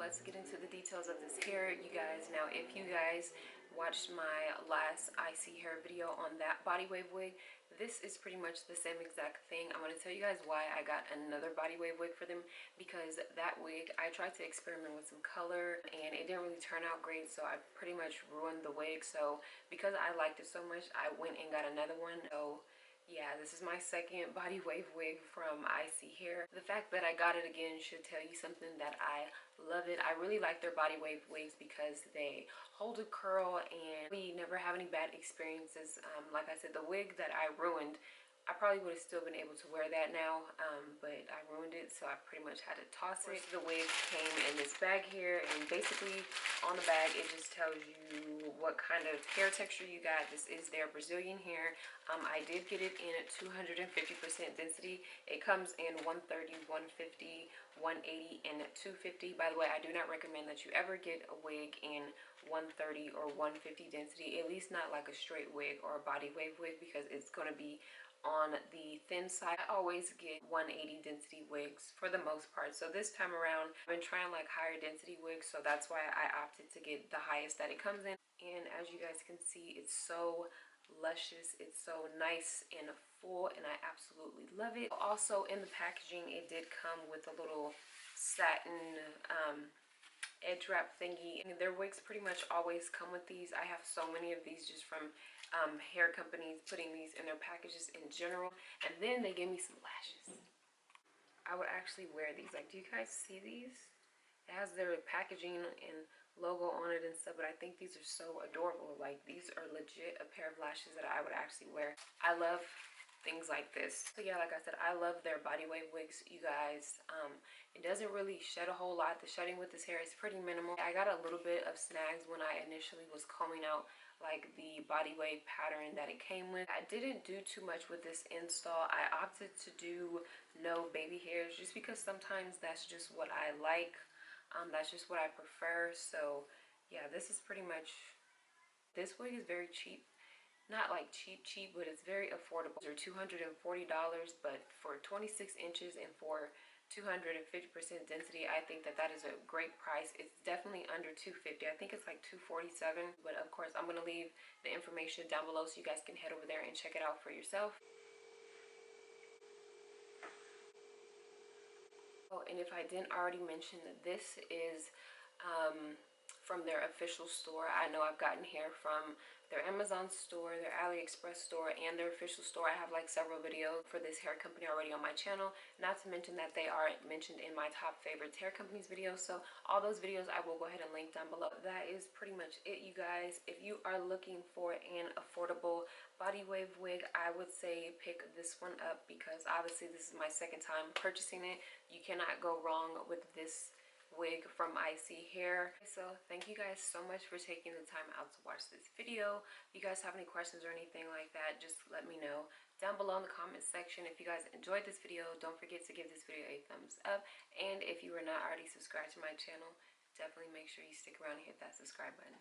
let's get into the details of this hair, you guys. Now, if you guys watched my last Isee hair video on that body wave wig, this is pretty much the same exact thing. I'm going to tell you guys why I got another body wave wig for them, because that wig, I tried to experiment with some color and it didn't really turn out great, so I pretty much ruined the wig. So because I liked it so much, I went and got another one. So yeah, this is my second body wave wig from Isee Hair. The fact that I got it again should tell you something, that I love it. I really like their body wave wigs because they hold a curl and we never have any bad experiences. Like I said, the wig that I ruined, I probably would have still been able to wear that now, but I ruined it, so I pretty much had to toss it. The wig came in this bag here, and basically on the bag it just tells you what kind of hair texture you got. This is their Brazilian hair. I did get it in 250% density. It comes in 130, 150, 180, and 250. By the way, I do not recommend that you ever get a wig in 130 or 150 density, at least not like a straight wig or a body wave wig, because it's going to be on the thin side. I always get 180 density wigs for the most part. So this time around, I've been trying like higher density wigs, so that's why I opted to get the highest that it comes in. And as you guys can see, it's so luscious, it's so nice and full, and I absolutely love it. Also in the packaging, it did come with a little satin edge wrap thingy, and their wigs pretty much always come with these. I have so many of these just from hair companies putting these in their packages in general. And then they gave me some lashes. I would actually wear these. Like, do you guys see these? It has their packaging and logo on it and stuff, but I think these are so adorable. Like, these are legit a pair of lashes that I would actually wear. I love things like this. So yeah, like I said, I love their body wave wigs, you guys. It doesn't really shed a whole lot. The shedding with this hair is pretty minimal. I got a little bit of snags when I initially was combing out like the body wave pattern that it came with. I didn't do too much with this install. I opted to do no baby hairs just because sometimes that's just what I like. That's just what I prefer. So yeah, this is pretty much, this wig is very cheap. Not like cheap, but it's very affordable. They're $240, but for 26 inches and for 250% density, I think that that is a great price. It's definitely under $250. I think it's like $247, but of course I'm going to leave the information down below so you guys can head over there and check it out for yourself. Oh, and if I didn't already mention, that this is from their official store. I know I've gotten hair from their Amazon store, their AliExpress store, and their official store. I have like several videos for this hair company already on my channel, not to mention that they are mentioned in my top favorites hair companies videos. So all those videos I will go ahead and link down below. That is pretty much it, you guys. If you are looking for an affordable body wave wig, I would say pick this one up, because obviously this is my second time purchasing it. You cannot go wrong with this wig from Isee Hair. So thank you guys so much for taking the time out to watch this video. If you guys have any questions or anything like that, just let me know down below in the comment section. If you guys enjoyed this video, don't forget to give this video a thumbs up, and if you are not already subscribed to my channel, definitely make sure you stick around and hit that subscribe button.